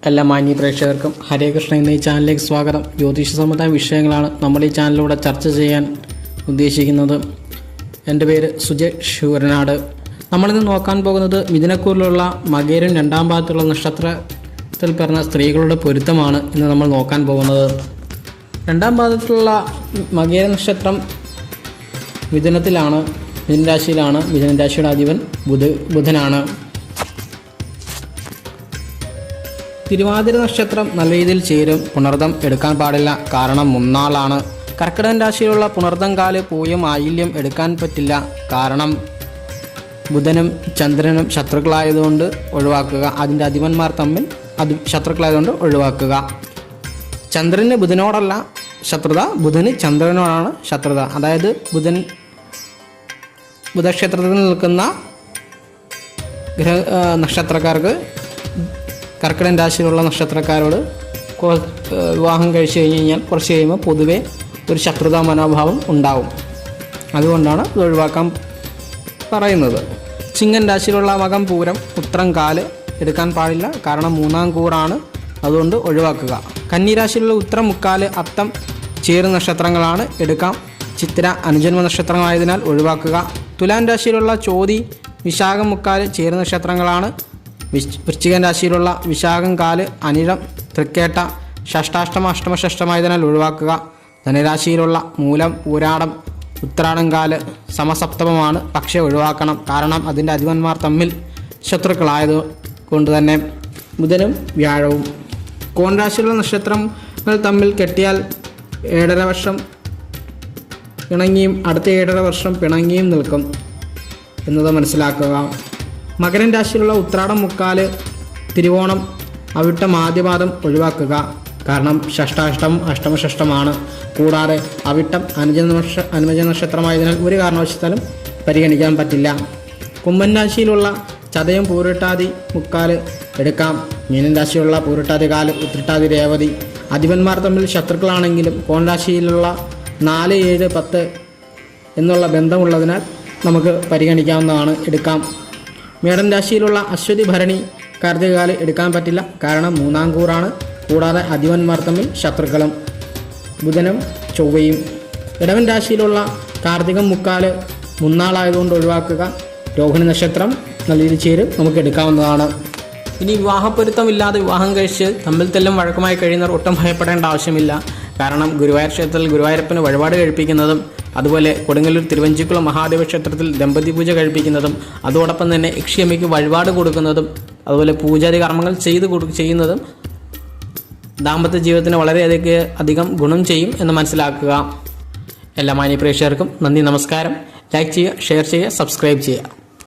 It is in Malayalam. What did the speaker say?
എല്ലാ മാന്യ പ്രേക്ഷകർക്കും ഹരേ കൃഷ്ണ എന്ന ഈ ചാനലിലേക്ക് സ്വാഗതം. ജ്യോതിഷ സംബന്ധമായ വിഷയങ്ങളാണ് നമ്മൾ ഈ ചാനലിലൂടെ ചർച്ച ചെയ്യാൻ ഉദ്ദേശിക്കുന്നത്. എൻ്റെ പേര് സുജയ് ശൂരനാട്. നമ്മളിന്ന് നോക്കാൻ പോകുന്നത് മിഥുനക്കൂറിലുള്ള മകേരം രണ്ടാം ഭാഗത്തുള്ള നക്ഷത്രത്തിൽ പിറന്ന സ്ത്രീകളുടെ പൊരുത്തമാണ് ഇന്ന് നമ്മൾ നോക്കാൻ പോകുന്നത്. രണ്ടാം ഭാഗത്തുള്ള മകേര നക്ഷത്രം മിഥുനത്തിലാണ്, മിഥുന രാശിയിലാണ്. മിഥുന രാശിയുടെ അധിപൻ ബുധനാണ്. തിരുവാതിര നക്ഷത്രം നല്ല രീതിയിൽ ചേരും. പുണർദം എടുക്കാൻ പാടില്ല, കാരണം മുന്നാളാണ്. കർക്കിടകൻ രാശിയിലുള്ള പുണർദം കാല് പൂയം ആയില്യം എടുക്കാൻ പറ്റില്ല, കാരണം ബുധനും ചന്ദ്രനും ശത്രുക്കളായതുകൊണ്ട് ഒഴിവാക്കുക. അതിൻ്റെ അധിപന്മാർ തമ്മിൽ ശത്രുക്കളായതുകൊണ്ട് ഒഴിവാക്കുക. ചന്ദ്രന് ബുധനോടല്ല ശത്രുത, ബുധന് ചന്ദ്രനോടാണ് ശത്രുത. അതായത് ബുധക്ഷേത്രത്തിൽ നിൽക്കുന്ന നക്ഷത്രക്കാർക്ക് കർക്കിടകൻ രാശിയിലുള്ള നക്ഷത്രക്കാരോട് വിവാഹം കഴിച്ചു കഴിഞ്ഞാൽ കുറച്ച് കഴിയുമ്പോൾ പൊതുവെ ഒരു ശത്രുതാ മനോഭാവം ഉണ്ടാവും. അതുകൊണ്ടാണ് ഇത് ഒഴിവാക്കാൻ പറയുന്നത്. ചിങ്ങൻ രാശിയിലുള്ള മകം പൂരം ഉത്രം കാല് എടുക്കാൻ പാടില്ല, കാരണം മൂന്നാം കൂറാണ്, അതുകൊണ്ട് ഒഴിവാക്കുക. കന്നി രാശിയിലുള്ള ഉത്രം മുക്കാല് അത്തം ചേരുന്ന നക്ഷത്രങ്ങളാണ്, എടുക്കാം. ചിത്തിര അനുജന്മ നക്ഷത്രങ്ങളായതിനാൽ ഒഴിവാക്കുക. തുലാൻ രാശിയിലുള്ള ചോതി വിശാഖം മുക്കാല് ചേരുന്ന നക്ഷത്രങ്ങളാണ്. വൃശ്ചികൻ രാശിയിലുള്ള വിശാഖം കാല് അനിഴം തൃക്കേട്ട ഷഷ്ടാഷ്ടമ അഷ്ടമഷഷ്ടമായതിനാൽ ഒഴിവാക്കുക. ധനുരാശിയിലുള്ള മൂലം പൂരാടം ഉത്രാടം കാല് സമസപ്തമമാണ്, പക്ഷേ ഒഴിവാക്കണം, കാരണം അതിൻ്റെ അധിപന്മാർ തമ്മിൽ ശത്രുക്കളായത് കൊണ്ട് തന്നെ. ബുധനും വ്യാഴവും കോൺരാശിയിലുള്ള നക്ഷത്രങ്ങൾ തമ്മിൽ കെട്ടിയാൽ 7.5 വർഷം ഇണങ്ങിയും അടുത്ത 7.5 വർഷം പിണങ്ങിയും നിൽക്കും എന്നത് മനസ്സിലാക്കുക. മകരൻ രാശിയിലുള്ള ഉത്രാടം മുക്കാല് തിരുവോണം അവിട്ടം ആദ്യപാദം ഒഴിവാക്കുക, കാരണം ഷഷ്ടാഷ്ടം അഷ്ടമഷഷ്ടമാണ്. കൂടാതെ അവിട്ടം അനുജ നക്ഷത്രമായതിനാൽ ഒരു കാരണവശാലും പരിഗണിക്കാൻ പറ്റില്ല. കുംഭൻ രാശിയിലുള്ള ചതയം പൂരിട്ടാതി മുക്കാല് എടുക്കാം. മീനൻ രാശിയിലുള്ള പൂരിട്ടാതി കാല് ഉത്രട്ടാതി രേവതി അധിപന്മാർ തമ്മിൽ ശത്രുക്കളാണെങ്കിലും കോൺ രാശിയിലുള്ള 4, 7, 10 എന്നുള്ള ബന്ധമുള്ളതിനാൽ നമുക്ക് പരിഗണിക്കാവുന്നതാണ്, എടുക്കാം. മേടൻ രാശിയിലുള്ള അശ്വതി ഭരണി കാർത്തികകാല് എടുക്കാൻ പറ്റില്ല, കാരണം മൂന്നാം കൂറാണ്. കൂടാതെ അധിപന്മാർ തമ്മിൽ ശത്രുക്കളും ബുധനും ചൊവ്വയും. ഇടവൻ രാശിയിലുള്ള കാർത്തികം മുക്കാല് മുന്നാളായതുകൊണ്ട് ഒഴിവാക്കുക. രോഹിണി നക്ഷത്രം നല്ല രീതിയിൽ ചേരും, നമുക്ക് എടുക്കാവുന്നതാണ്. ഇനി വിവാഹപ്പൊരുത്തമില്ലാതെ വിവാഹം കഴിച്ച് തമ്മിൽ തെല്ലും വഴക്കമായി കഴിയുന്നവർ ഒട്ടും ഭയപ്പെടേണ്ട ആവശ്യമില്ല, കാരണം ഗുരുവായൂർ ക്ഷേത്രത്തിൽ ഗുരുവായൂരപ്പന് വഴിപാട് കഴിപ്പിക്കുന്നതും അതുപോലെ കൊടുങ്ങല്ലൂർ തിരുവഞ്ചിക്കുളം മഹാദേവ ക്ഷേത്രത്തിൽ ദമ്പതി പൂജ കഴിപ്പിക്കുന്നതും അതോടൊപ്പം തന്നെ യക്ഷിയമ്മയ്ക്ക് വഴിപാട് കൊടുക്കുന്നതും അതുപോലെ പൂജാതി കർമ്മങ്ങൾ ചെയ്യുന്നതും ദാമ്പത്യ ജീവിതത്തിന് വളരെയധികം ഗുണം ചെയ്യും എന്ന് മനസ്സിലാക്കുക. എല്ലാ മാന്യ പ്രേക്ഷകർക്കും നന്ദി, നമസ്കാരം. ലൈക്ക് ചെയ്യുക, ഷെയർ ചെയ്യുക, സബ്സ്ക്രൈബ് ചെയ്യുക.